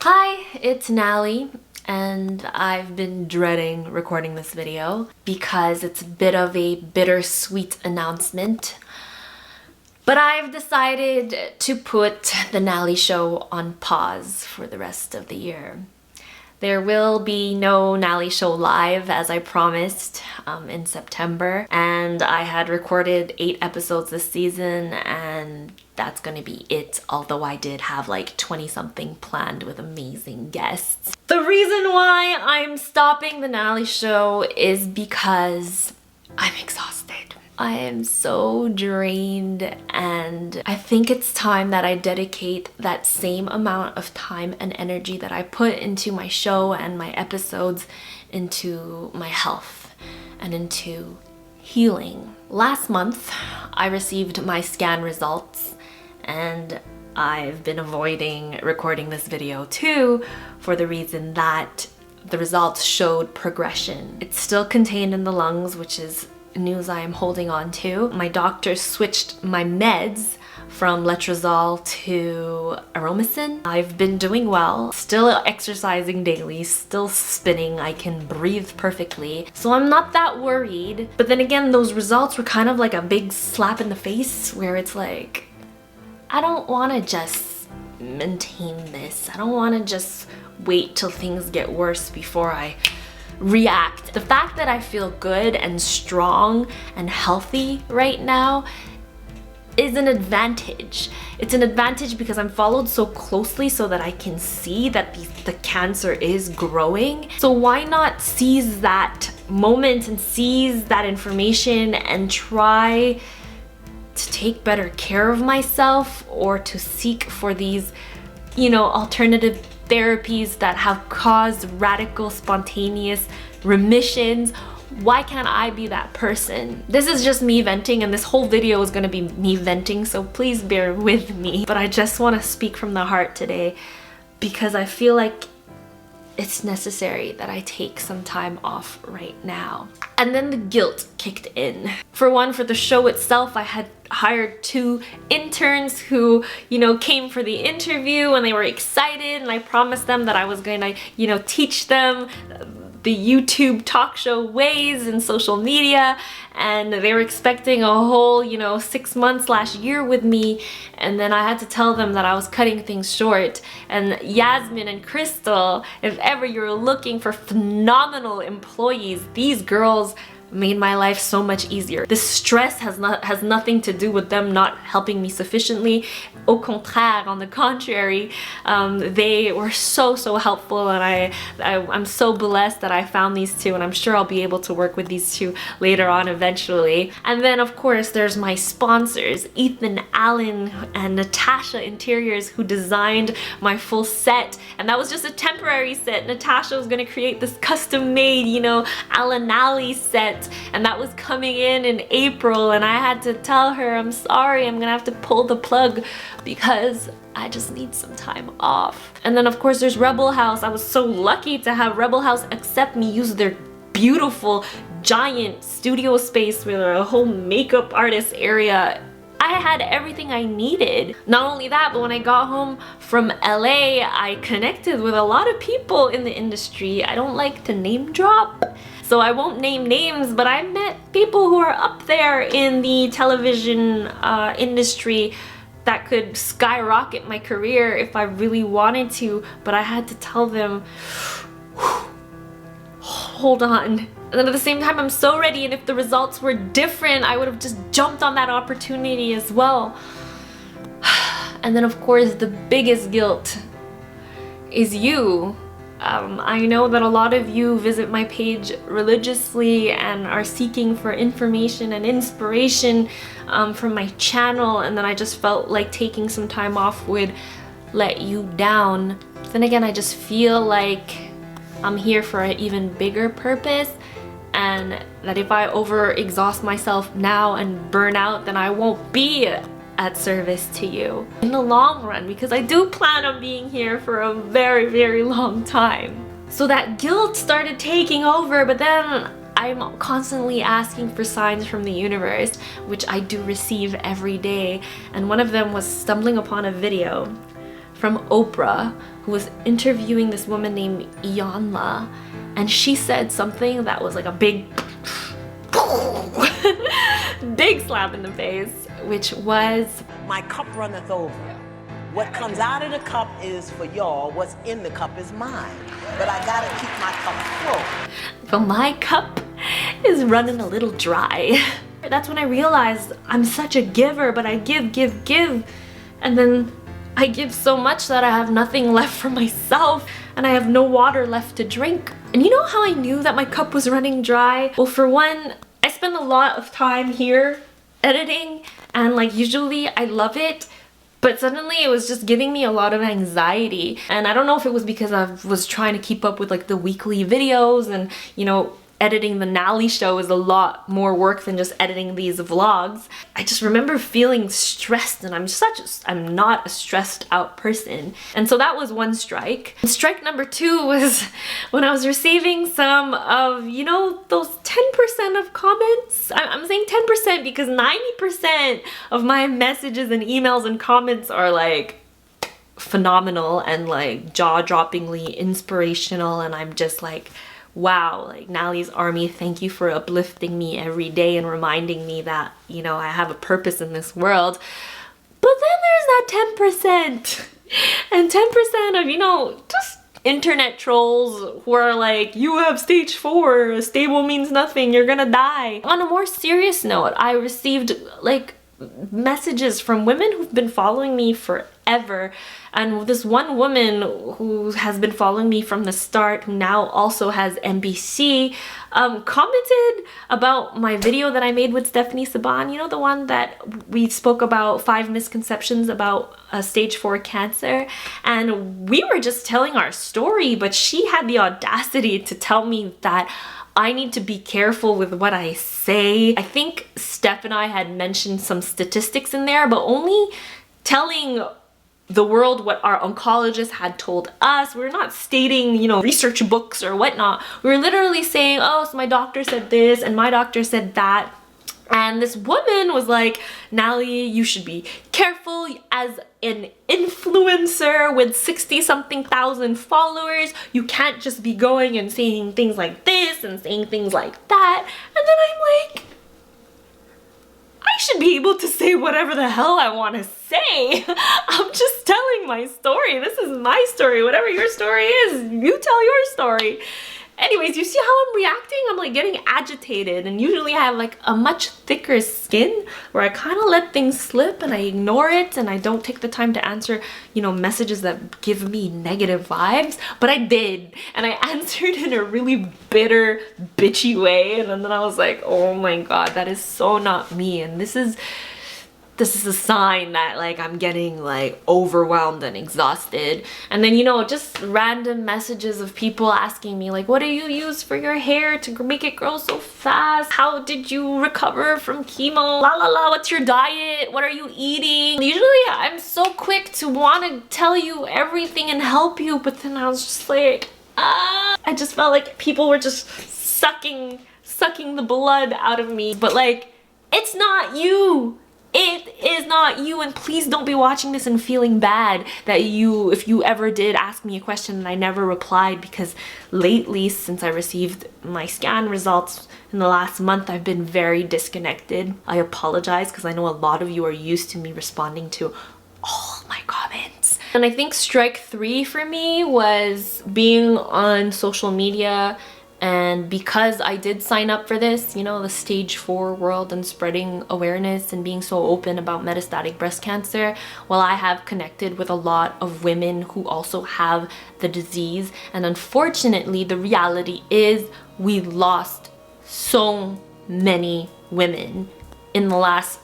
Hi, it's Nalie, and I've been dreading recording this video because it's a bit of a bittersweet announcement. But I've decided to put the Nalie Show on pause for the rest of the year. There will be no Nalie Show live as I promised in September, and I had recorded 8 episodes this season and that's gonna be it, although I did have like 20 something planned with amazing guests. The reason why I'm stopping the Nalie Show is because I'm exhausted. I am so drained, and I think it's time that I dedicate that same amount of time and energy that I put into my show and my episodes into my health and into healing. Last month, I received my scan results, and I've been avoiding recording this video too for the reason that the results showed progression. It's still contained in the lungs, which is news I am holding on to. My doctor switched my meds from letrozole to aromacin. I've been doing well, still exercising daily, still spinning, I can breathe perfectly. So I'm not that worried. But then again, those results were kind of like a big slap in the face where it's like, I don't want to just maintain this. I don't want to just wait till things get worse before I react. The fact that I feel good and strong and healthy right now is an advantage. It's an advantage because I'm followed so closely so that I can see that the cancer is growing. So why not seize that moment and seize that information and try to take better care of myself, or to seek for these, alternative therapies that have caused radical spontaneous remissions. Why can't I be that person? This is just me venting, and this whole video is gonna be me venting, so please bear with me. But I just want to speak from the heart today because I feel like it's necessary that I take some time off right now. And then the guilt kicked in. For one, for the show itself, I had hired 2 interns who, came for the interview and they were excited, and I promised them that I was going to, teach them the YouTube talk show ways and social media, and they were expecting a whole 6 months / year with me. And then I had to tell them that I was cutting things short. And Yasmin and Crystal, if ever you're looking for phenomenal employees, these girls made my life so much easier. This stress has nothing to do with them not helping me sufficiently. Au contraire, on the contrary, they were so helpful, and I'm so blessed that I found these 2, and I'm sure I'll be able to work with these 2 later on eventually. And then of course there's my sponsors, Ethan Allen and Natasha Interiors, who designed my full set, and that was just a temporary set. Natasha was gonna create this custom made, Nalie set, and that was coming in April, and I had to tell her, I'm sorry, I'm gonna have to pull the plug because I just need some time off. And then of course there's Rebel House. I was so lucky to have Rebel House accept me, use their beautiful giant studio space with a whole makeup artist area. I had everything I needed. Not only that, but when I got home from LA, I connected with a lot of people in the industry. I don't like to name drop, so I won't name names, but I met people who are up there in the television industry that could skyrocket my career if I really wanted to, but I had to tell them, hold on. And then at the same time, I'm so ready, and if the results were different, I would have just jumped on that opportunity as well. And then of course, the biggest guilt is you. I know that a lot of you visit my page religiously and are seeking for information and inspiration from my channel, and then I just felt like taking some time off would let you down. Then again, I just feel like I'm here for an even bigger purpose, and that if I overexhaust myself now and burn out, then I won't be at service to you in the long run, because I do plan on being here for a very long time. So that guilt started taking over, but then I'm constantly asking for signs from the universe, which I do receive every day. And one of them was stumbling upon a video from Oprah, who was interviewing this woman named Iyanla, and she said something that was like a big big slap in the face, which was, "My cup runneth over. What comes out of the cup is for y'all. What's in the cup is mine. But I gotta keep my cup full. but my cup is running a little dry." That's when I realized I'm such a giver, but I give, and then I give so much that I have nothing left for myself, and I have no water left to drink. And you know how I knew that my cup was running dry? Well, for one, I spend a lot of time here editing, and like usually I love it, but suddenly it was just giving me a lot of anxiety. And I don't know if it was because I was trying to keep up with like the weekly videos, and you know, editing the Nalie Show is a lot more work than just editing these vlogs. I just remember feeling stressed, and I'm not a stressed out person. And so that was one strike. And strike number two was when I was receiving some of, you know, those 10% of comments. I'm saying 10% because 90% of my messages and emails and comments are like phenomenal and like jaw-droppingly inspirational, and I'm just like, wow, like Nalie's Army, thank you for uplifting me every day and reminding me that, you know, I have a purpose in this world. But then there's that 10%. And 10% of, you know, just internet trolls who are like, you have stage 4, stable means nothing, you're gonna die. On a more serious note, I received like messages from women who've been following me forever, and this one woman who has been following me from the start, who now also has MBC, commented about my video that I made with Stephanie Saban, you know, the one that we spoke about 5 misconceptions about stage 4 cancer, and we were just telling our story, but she had the audacity to tell me that I need to be careful with what I say. I think Steph and I had mentioned some statistics in there, but only telling the world what our oncologist had told us. We're not stating, you know, research books or whatnot. We were literally saying, oh, so my doctor said this and my doctor said that. And this woman was like, Nalie, you should be careful as an influencer with 60-something thousand followers. You can't just be going and saying things like this and saying things like that. And then I'm like, I should be able to say whatever the hell I want to say. I'm just telling my story. This is my story. Whatever your story is, you tell your story. Anyways, you see how I'm reacting? I'm like getting agitated, and usually I have like a much thicker skin where I kind of let things slip and I ignore it and I don't take the time to answer, you know, messages that give me negative vibes. But I did, and I answered in a really bitter, bitchy way, and then I was like, oh my god, that is so not me, and this is a sign that like I'm getting like overwhelmed and exhausted. And then, you know, just random messages of people asking me like, what do you use for your hair to make it grow so fast? How did you recover from chemo? La la la, what's your diet? What are you eating? Usually I'm so quick to want to tell you everything and help you, but then I was just like, I just felt like people were just sucking the blood out of me. But like, it's not you. It is not you, and please don't be watching this and feeling bad that if you ever did ask me a question and I never replied, because lately, since I received my scan results in the last month, I've been very disconnected. I apologize because I know a lot of you are used to me responding to all my comments. And I think strike 3 for me was being on social media. And because I did sign up for this, you know, the stage 4 world and spreading awareness and being so open about metastatic breast cancer, well, I have connected with a lot of women who also have the disease. And unfortunately, the reality is we lost so many women in the last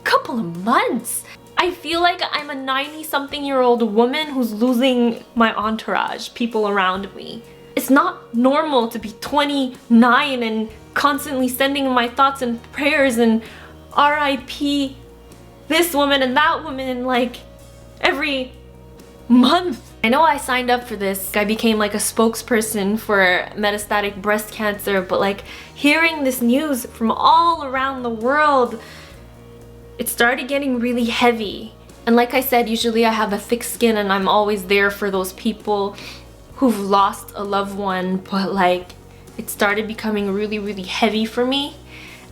couple of months. I feel like I'm a 90-something-year-old woman who's losing my entourage, people around me. It's not normal to be 29 and constantly sending my thoughts and prayers and RIP this woman and that woman like every month. I know I signed up for this. I became like a spokesperson for metastatic breast cancer, but like hearing this news from all around the world, it started getting really heavy. And like I said, usually I have a thick skin and I'm always there for those people who've lost a loved one, but like it started becoming really, really heavy for me.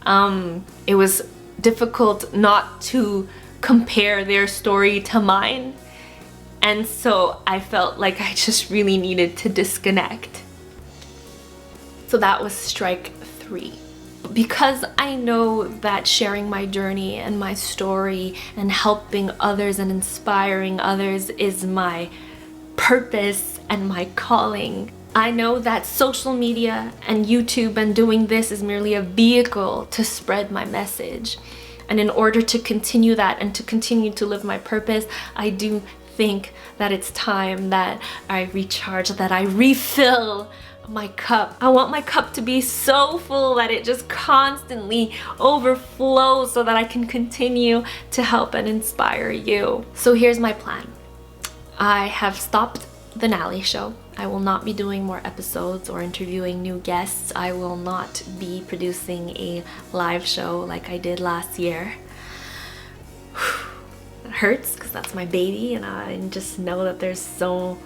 It was difficult not to compare their story to mine. And so I felt like I just really needed to disconnect. So that was strike 3. Because I know that sharing my journey and my story and helping others and inspiring others is my purpose and my calling, I know that social media and YouTube and doing this is merely a vehicle to spread my message. And in order to continue that and to continue to live my purpose, I do think that it's time that I recharge, that I refill my cup. I want my cup to be so full that it just constantly overflows so that I can continue to help and inspire you. So here's my plan. I have stopped the Nalie Show. I will not be doing more episodes or interviewing new guests. I will not be producing a live show like I did last year. It hurts because that's my baby, and I just know that there's so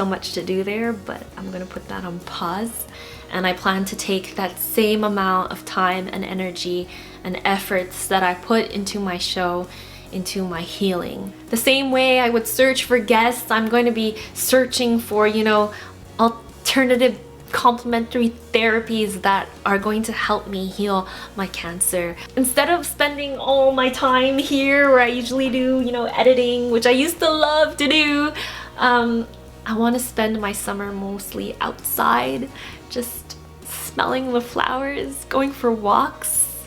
much to do there, but I'm gonna put that on pause. And I plan to take that same amount of time and energy and efforts that I put into my show into my healing. The same way I would search for guests, I'm going to be searching for, you know, alternative complementary therapies that are going to help me heal my cancer. Instead of spending all my time here where I usually do, you know, editing, which I used to love to do, I want to spend my summer mostly outside, just smelling the flowers, going for walks,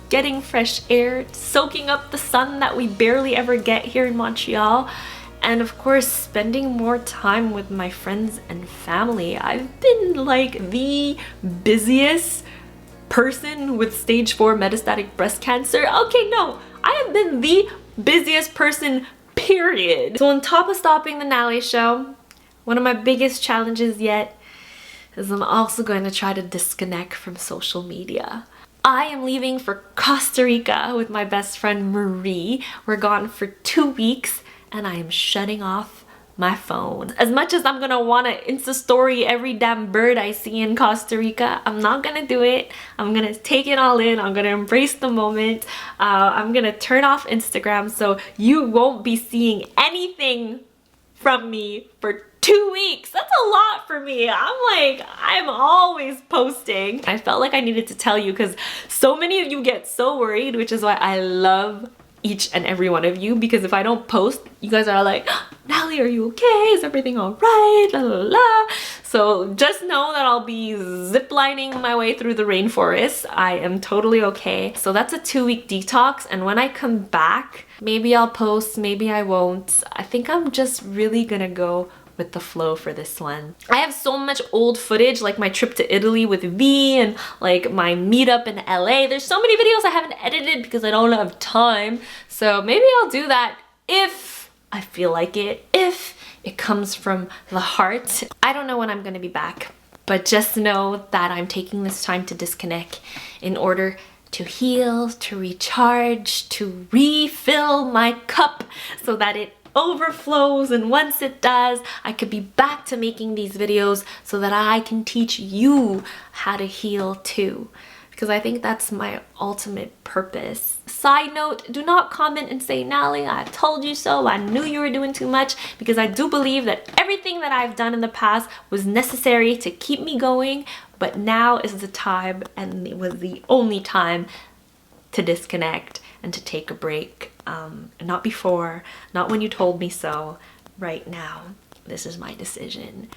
getting fresh air, soaking up the sun that we barely ever get here in Montreal, and of course spending more time with my friends and family. I've been like the busiest person with stage 4 metastatic breast cancer. Okay, no, I have been the busiest person, period. So on top of stopping the Nalie Show, one of my biggest challenges yet is I'm also going to try to disconnect from social media. I am leaving for Costa Rica with my best friend Marie. We're gone for 2 weeks and I am shutting off my phone. As much as I'm gonna wanna Insta story every damn bird I see in Costa Rica, I'm not gonna do it. I'm gonna take it all in. I'm gonna embrace the moment. I'm gonna turn off Instagram so you won't be seeing anything from me for 2 weeks. That's a lot for me. I'm always posting. I felt like I needed to tell you because so many of you get so worried, which is why I love each and every one of you, because if I don't post, you guys are like, Nalie, are you okay? Is everything all right? La, la, la. So just know that I'll be ziplining my way through the rainforest. I am totally okay. So that's a 2-week detox, and when I come back, maybe I'll post, maybe I won't. I think I'm just really gonna go with the flow for this one. I have so much old footage, like my trip to Italy with V and like my meetup in LA. There's so many videos I haven't edited because I don't have time. So maybe I'll do that if I feel like it, if it comes from the heart. I don't know when I'm gonna be back, but just know that I'm taking this time to disconnect in order to heal, to recharge, to refill my cup so that it overflows, and once it does, I could be back to making these videos so that I can teach you how to heal too, because I think that's my ultimate purpose. Side note, do not comment and say, Nalie, I told you so, I knew you were doing too much, because I do believe that everything that I've done in the past was necessary to keep me going, but now is the time, and it was the only time to disconnect and to take a break. Not before, not when you told me so. Right now, this is my decision.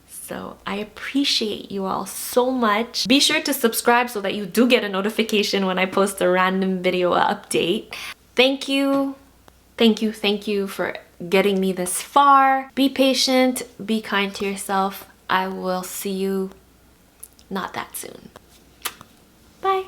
So I appreciate you all so much. Be sure to subscribe so that you do get a notification when I post a random video update. Thank you, thank you, thank you for getting me this far. Be patient, be kind to yourself. I will see you not that soon. Bye.